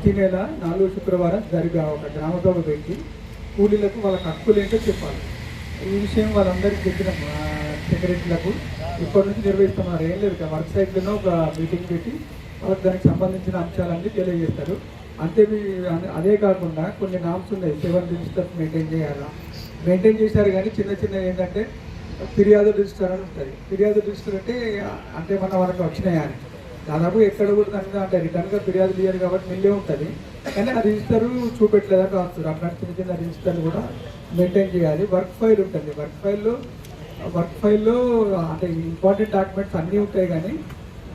ప్రతి నెల 4 శుక్రవారం జరిగే ఒక గ్రామ సభ పెట్టి కూలీలకు వాళ్ళ హక్కులు ఏంటో చెప్పాలి. ఈ విషయం వాళ్ళందరికీ చెప్పిన సెక్రటరీలకు ఇప్పటి నుంచి నిర్వహిస్తున్నారు. ఏం లేదు, వర్క్ సైట్లోనో ఒక మీటింగ్ పెట్టి వాళ్ళకి దానికి సంబంధించిన అంశాలన్నీ తెలియజేస్తారు. అదే కాకుండా కొన్ని నామ్స్ ఉన్నాయి, 7 రిజిస్టర్స్ మెయింటైన్ చేశారు. కానీ చిన్న చిన్న ఏంటంటే ఫిర్యాదు రిజిస్టర్ అని ఉంటుంది. ఫిర్యాదు రిజిస్టర్ అంటే మన వాళ్ళకి వచ్చినాయా అని దాదాపు ఎక్కడ కూడా దానిగా అంటే రిటర్న్గా ఫిర్యాదు ఇయ్యారు కాబట్టి మిల్లే ఉంటుంది. కానీ ఆ రిజిస్టర్ చూపెట్టలేదని రాస్తారు. అట్లాంటి చిన్న చిన్న రిజిస్టర్లు కూడా మెయింటైన్ చేయాలి. వర్క్ ఫైల్ ఉంటుంది. వర్క్ ఫైల్లో అంటే ఇంపార్టెంట్ డాక్యుమెంట్స్ అన్నీ ఉంటాయి, కానీ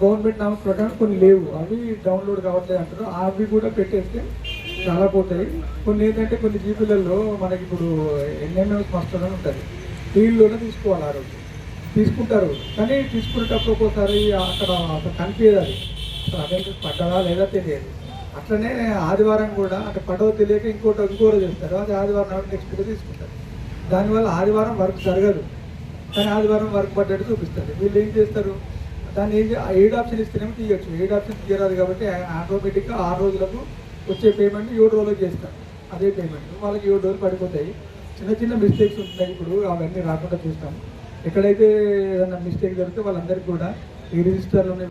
గవర్నమెంట్ నామ్స్ ప్రకారం కొన్ని లేవు, అవి డౌన్లోడ్ కావట్లేదు అంటారు. అవి కూడా పెట్టేస్తే చాలా పోతాయి. కొన్ని ఏంటంటే కొన్ని జీపీలలో మనకి ఇప్పుడు ఎన్ఎంఎస్ మాస్టర్ అని ఉంటుంది, ఫీల్డ్లోనే తీసుకోవాలి. ఆ రోజు తీసుకుంటారు, కానీ తీసుకునేటప్పుడు ఒక్కోసారి అక్కడ అసలు కనిపించదు. అది అదేంటి పడ్డదా లేదా తెలియదు. అట్లనే ఆదివారం కూడా అంటే పడవ తెలియక ఇంకో రోజు చేస్తారు. అది ఆదివారం నాడు నెక్స్ట్ డే తీసుకుంటారు. దానివల్ల ఆదివారం వర్క్ జరగదు, కానీ ఆదివారం వర్క్ పడ్డట్టు చూపిస్తుంది. వీళ్ళు ఏం చేస్తారు, దాన్ని ఎయిడ్ ఆప్షన్ ఇస్తేనేమో తీయచ్చు. ఎయిడ్ ఆప్షన్ తీయరాదు కాబట్టి ఆటోమేటిక్గా 6 రోజులకు వచ్చే పేమెంట్ 7 రోజులకు చేస్తారు. అదే పేమెంట్ వాళ్ళకి 7 రోజులు పడిపోతాయి. చిన్న చిన్న మిస్టేక్స్ ఉంటున్నాయి. ఇప్పుడు అవన్నీ రాకుండా చూస్తాం. ఎక్కడైతే ఏదైనా మిస్టేక్ జరిగితే వాళ్ళందరికీ కూడా ఈ రిజిస్టర్లోనే.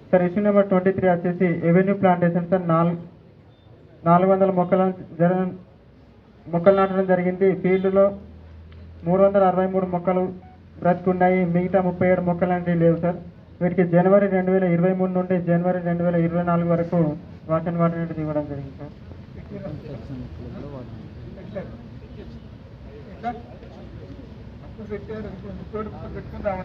సార్ ఇష్యూ నెంబర్ 23 వచ్చేసి ఎవెన్యూ ప్లాంటేషన్ సార్ 400 మొక్కలు నాటడం జరిగింది. ఫీల్డ్లో 363 మొక్కలు బ్రతుకున్నాయి, మిగతా 37 మొక్కలు అనేవి లేవు సార్. వీటికి జనవరి 2023 నుండి జనవరి 2024 వరకు వాటర్ అనేది ఇవ్వడం జరిగింది సార్.